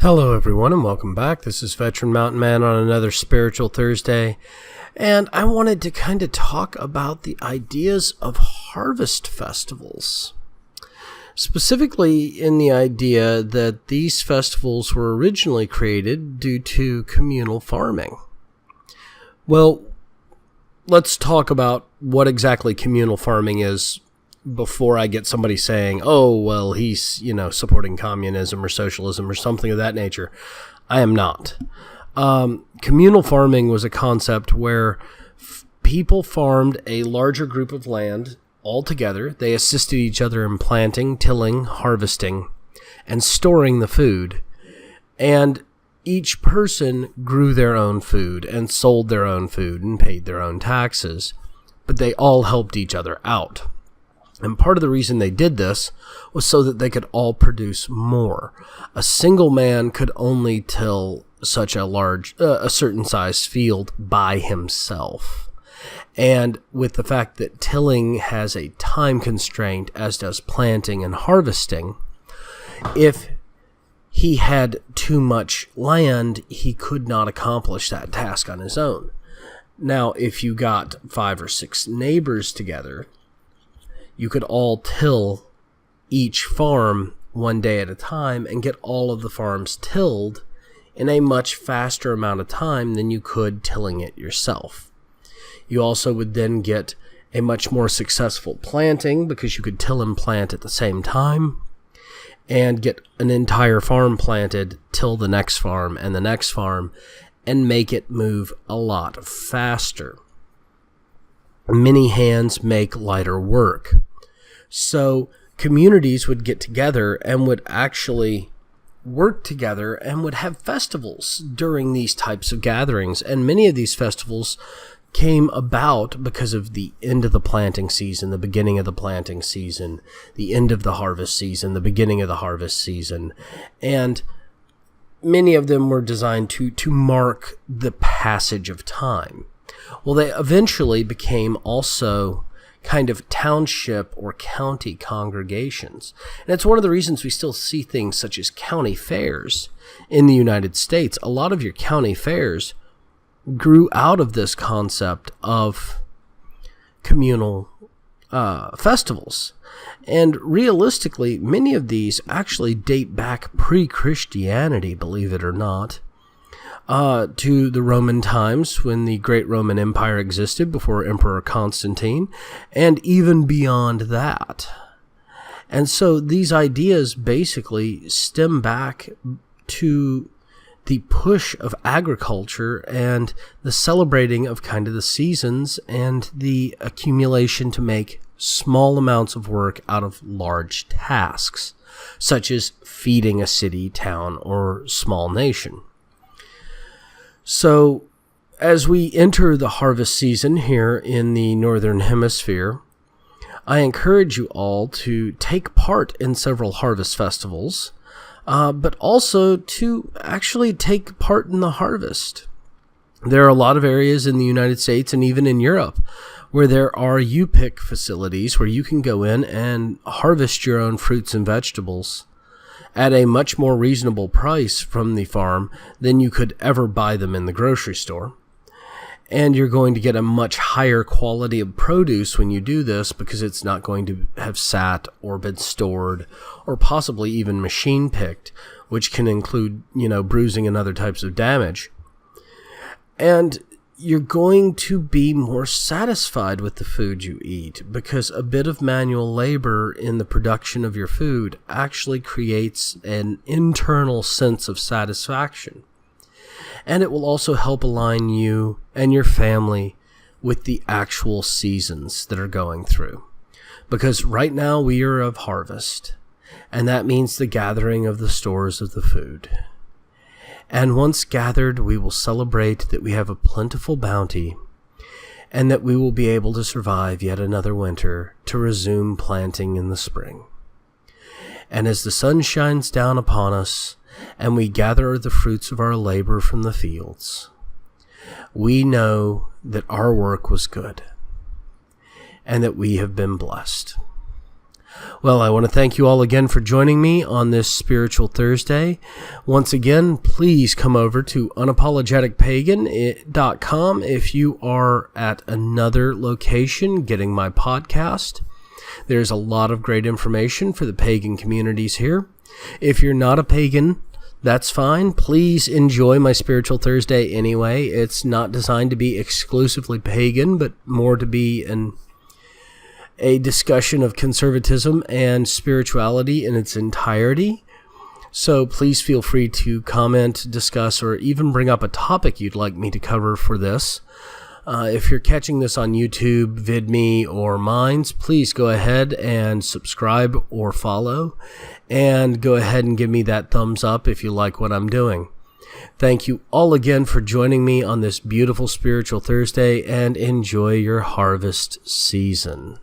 Hello, everyone, and welcome back. This is Veteran Mountain Man on another Spiritual Thursday, and I wanted to kind of talk about the ideas of harvest festivals. Specifically in the idea that these festivals were originally created due to communal farming. Well, let's talk about what exactly communal farming is before I get somebody saying, oh, well, he's, supporting communism or socialism or something of that nature. I am not. Communal farming was a concept where people farmed a larger group of land all together. They assisted each other in planting, tilling, harvesting, and storing the food. And each person grew their own food and sold their own food and paid their own taxes. But they all helped each other out. And part of the reason they did this was so that they could all produce more. A single man could only till such a certain size field by himself. And with the fact that tilling has a time constraint, as does planting and harvesting, if he had too much land, he could not accomplish that task on his own. Now, if you got 5 or 6 neighbors together, you could all till each farm one day at a time and get all of the farms tilled in a much faster amount of time than you could tilling it yourself. You also would then get a much more successful planting because you could till and plant at the same time and get an entire farm planted, till the next farm and the next farm, and make it move a lot faster. Many hands make lighter work. So communities would get together and would actually work together and would have festivals during these types of gatherings. And many of these festivals came about because of the end of the planting season, the beginning of the planting season, the end of the harvest season, the beginning of the harvest season. And many of them were designed to mark the passage of time. Well, they eventually became also kind of township or county congregations. And it's one of the reasons we still see things such as county fairs in the United States. A lot of your county fairs grew out of this concept of communal festivals. And realistically, many of these actually date back pre-Christianity, believe it or not, to the Roman times when the Great Roman Empire existed before Emperor Constantine, and even beyond that. And so these ideas basically stem back to the push of agriculture and the celebrating of kind of the seasons and the accumulation to make small amounts of work out of large tasks, such as feeding a city, town, or small nation. So, as we enter the harvest season here in the Northern Hemisphere, I encourage you all to take part in several harvest festivals, but also to actually take part in the harvest. There are a lot of areas in the United States and even in Europe where there are U-Pick facilities where you can go in and harvest your own fruits and vegetables at a much more reasonable price from the farm than you could ever buy them in the grocery store. And you're going to get a much higher quality of produce when you do this because it's not going to have sat or been stored or possibly even machine picked, which can include, bruising and other types of damage. And you're going to be more satisfied with the food you eat because a bit of manual labor in the production of your food actually creates an internal sense of satisfaction. And it will also help align you and your family with the actual seasons that are going through. Because right now we are of harvest, and that means the gathering of the stores of the food. And once gathered, we will celebrate that we have a plentiful bounty and that we will be able to survive yet another winter to resume planting in the spring. And as the sun shines down upon us and we gather the fruits of our labor from the fields, we know that our work was good and that we have been blessed. Well, I want to thank you all again for joining me on this Spiritual Thursday. Once again, please come over to unapologeticpagan.com if you are at another location getting my podcast. There's a lot of great information for the pagan communities here. If you're not a pagan, that's fine. Please enjoy my Spiritual Thursday anyway. It's not designed to be exclusively pagan, but more to be a discussion of conservatism and spirituality in its entirety. So please feel free to comment, discuss, or even bring up a topic you'd like me to cover for this. If you're catching this on YouTube, VidMe, or Minds, please go ahead and subscribe or follow, and go ahead and give me that thumbs up if you like what I'm doing. Thank you all again for joining me on this beautiful Spiritual Thursday, and enjoy your harvest season.